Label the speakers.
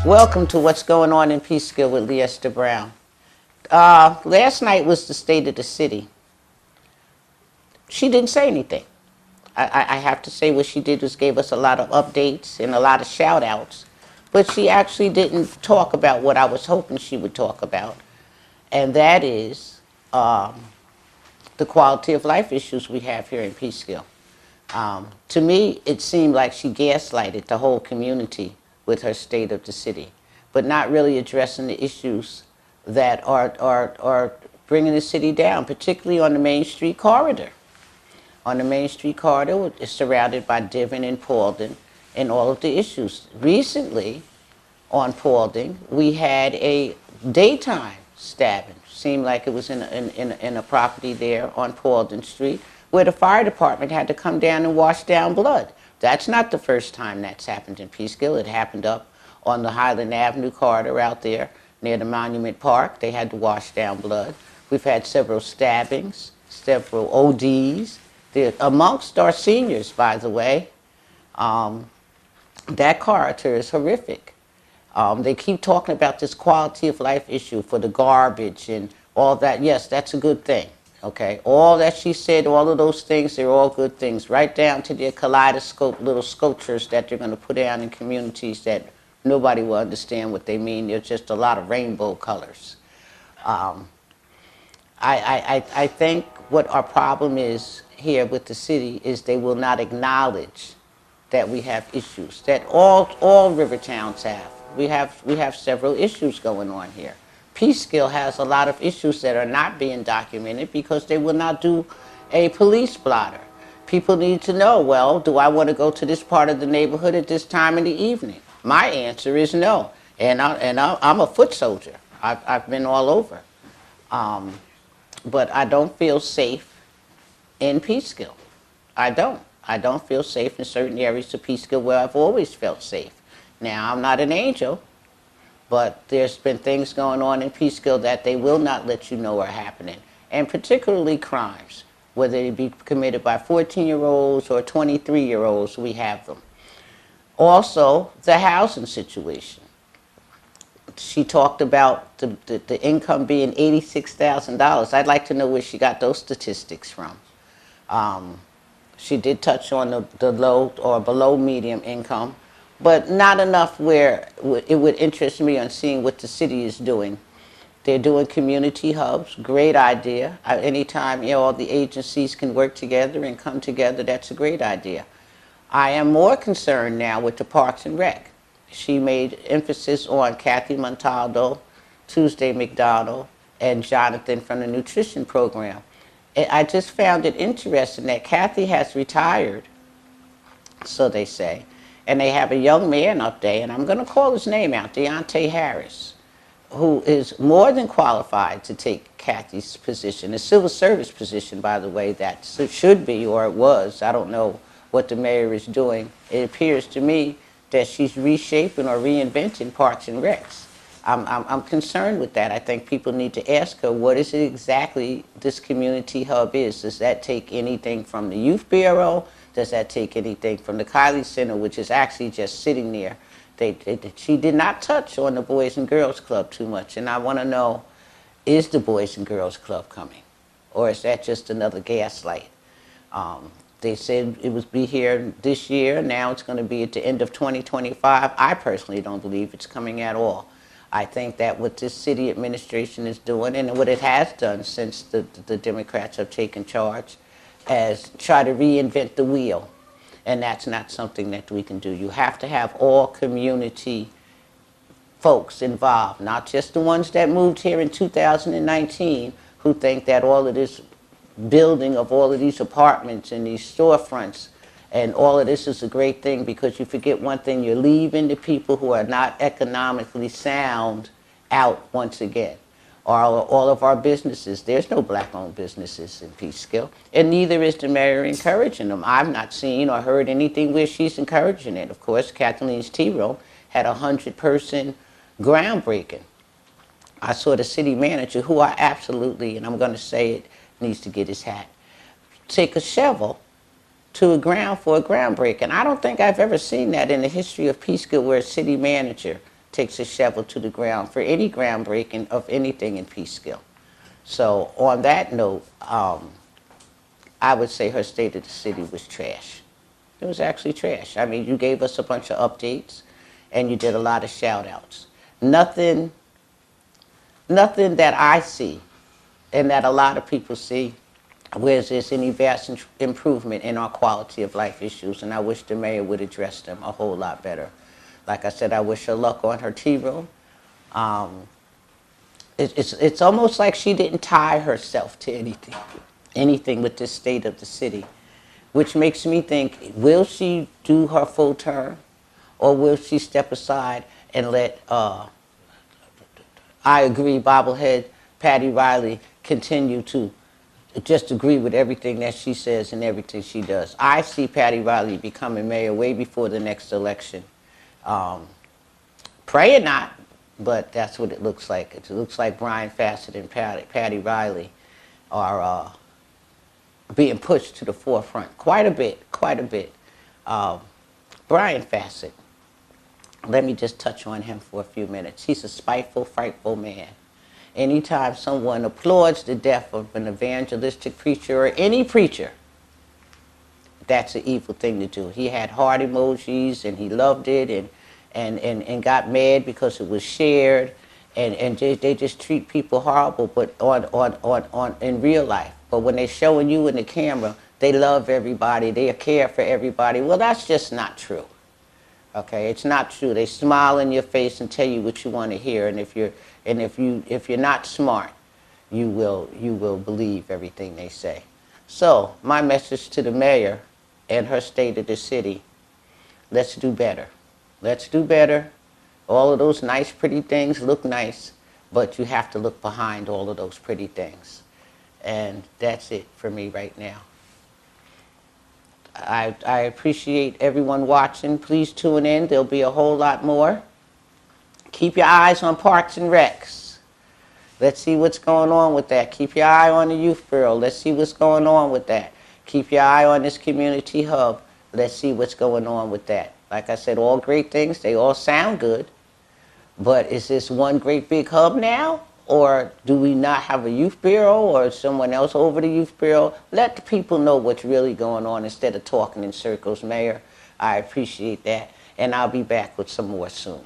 Speaker 1: Welcome to What's Going On in Peekskill with Leesta Brown. Last night was the state of the city. She didn't say anything. I have to say what she did was gave us a lot of updates and a lot of shout outs, but she actually didn't talk about what I was hoping she would talk about, and that is the quality of life issues we have here in Peekskill. To me, it seemed like she gaslighted the whole community with her state of the city, but not really addressing the issues that are bringing the city down, particularly on the Main Street corridor. On the Main Street corridor, it's surrounded by Divon and Paulding and all of the issues. Recently, on Paulding, we had a daytime stabbing. Seemed like it was in a property there on Paulding Street, where the fire department had to come down and wash down blood. That's not the first time that's happened in Peekskill. It happened up on the Highland Avenue corridor out there near the Monument Park. They had to wash down blood. We've had several stabbings, several ODs. Amongst our seniors, by the way. That corridor is horrific. They keep talking about this quality of life issue for the garbage and all that. Yes, that's a good thing. Okay, all that she said, all of those things, they're all good things, right down to their kaleidoscope little sculptures that they're going to put down in communities that nobody will understand what they mean. They're just a lot of rainbow colors. I think what our problem is here with the city is they will not acknowledge that we have issues, that all river towns have. We have several issues going on here. Peekskill has a lot of issues that are not being documented because they will not do a police blotter. People need to know, well, do I want to go to this part of the neighborhood at this time in the evening? My answer is no. And I'm a foot soldier. I've been all over. But I don't feel safe in Peekskill. I don't. I don't feel safe in certain areas of Peekskill where I've always felt safe. Now, I'm not an angel, but there's been things going on in Peekskill that they will not let you know are happening, and particularly crimes, whether they be committed by 14-year-olds or 23-year-olds, we have them. Also, the housing situation. She talked about the income being $86,000. I'd like to know where she got those statistics from. She did touch on the low or below medium income, but not enough where it would interest me on seeing what the city is doing. They're doing community hubs, great idea. Anytime all the agencies can work together and come together, that's a great idea. I am more concerned now with the Parks and Rec. She made emphasis on Kathy Montaldo, Tuesday McDonald, and Jonathan from the nutrition program. I just found it interesting that Kathy has retired, so they say, and they have a young man up there, and I'm going to call his name out, Deontay Harris, who is more than qualified to take Kathy's position, a civil service position, by the way, that should be, or it was. I don't know what the mayor is doing. It appears to me that she's reshaping or reinventing Parks and Recs. I'm concerned with that. I think people need to ask her, what is it exactly this community hub is? Does that take anything from the Youth Bureau? Does that take anything from the Kylie Center, which is actually just sitting there? She did not touch on the Boys and Girls Club too much, and I want to know, is the Boys and Girls Club coming? Or is that just another gaslight? They said it would be here this year. Now it's going to be at the end of 2025. I personally don't believe it's coming at all. I think that what this city administration is doing, and what it has done since the Democrats have taken charge, is try to reinvent the wheel. And that's not something that we can do. You have to have all community folks involved, not just the ones that moved here in 2019 who think that all of this building of all of these apartments and these storefronts and all of this is a great thing, because you forget one thing: you're leaving the people who are not economically sound out once again. All of our businesses, there's no black-owned businesses in Peekskill, and neither is the mayor encouraging them. I've not seen or heard anything where she's encouraging it. Of course, Kathleen's Tea Room had a 100-person groundbreaking. I saw the city manager, who I absolutely, and I'm going to say it, needs to get his hat, take a shovel to a ground for a groundbreaking. I don't think I've ever seen that in the history of Peekskill, where a city manager takes a shovel to the ground for any groundbreaking of anything in Peekskill. So on that note, I would say her State of the City was trash. It was actually trash. I mean, you gave us a bunch of updates, and you did a lot of shout-outs. Nothing that I see, and that a lot of people see, where there's any vast improvement in our quality of life issues, and I wish the mayor would address them a whole lot better. Like I said, I wish her luck on her tea room. It's almost like she didn't tie herself to anything with this state of the city, which makes me think, will she do her full term, or will she step aside and let, I agree, bobblehead Patty Riley continue to just agree with everything that she says and everything she does. I see Patty Riley becoming mayor way before the next election. Pray or not, but that's what it looks like. It looks like Brian Fassett and Patty Riley are being pushed to the forefront quite a bit. Brian Fassett, let me just touch on him for a few minutes. He's a spiteful, frightful man. Anytime someone applauds the death of an evangelistic preacher or any preacher, that's an evil thing to do. He had heart emojis and he loved it and got mad because it was shared, and they just treat people horrible, but on in real life. But when they're showing you in the camera, they love everybody, they care for everybody. Well, that's just not true. Okay, it's not true. They smile in your face and tell you what you want to hear, and if you're not smart, you will believe everything they say. So my message to the mayor and her State of the City: let's do better. Let's do better. All of those nice, pretty things look nice, but you have to look behind all of those pretty things. And that's it for me right now. I appreciate everyone watching. Please tune in. There'll be a whole lot more. Keep your eyes on Parks and Recs. Let's see what's going on with that. Keep your eye on the Youth Bureau. Let's see what's going on with that. Keep your eye on this community hub. Let's see what's going on with that. Like I said, all great things. They all sound good. But is this one great big hub now? Or do we not have a Youth Bureau or someone else over the Youth Bureau? Let the people know what's really going on instead of talking in circles, Mayor. I appreciate that. And I'll be back with some more soon.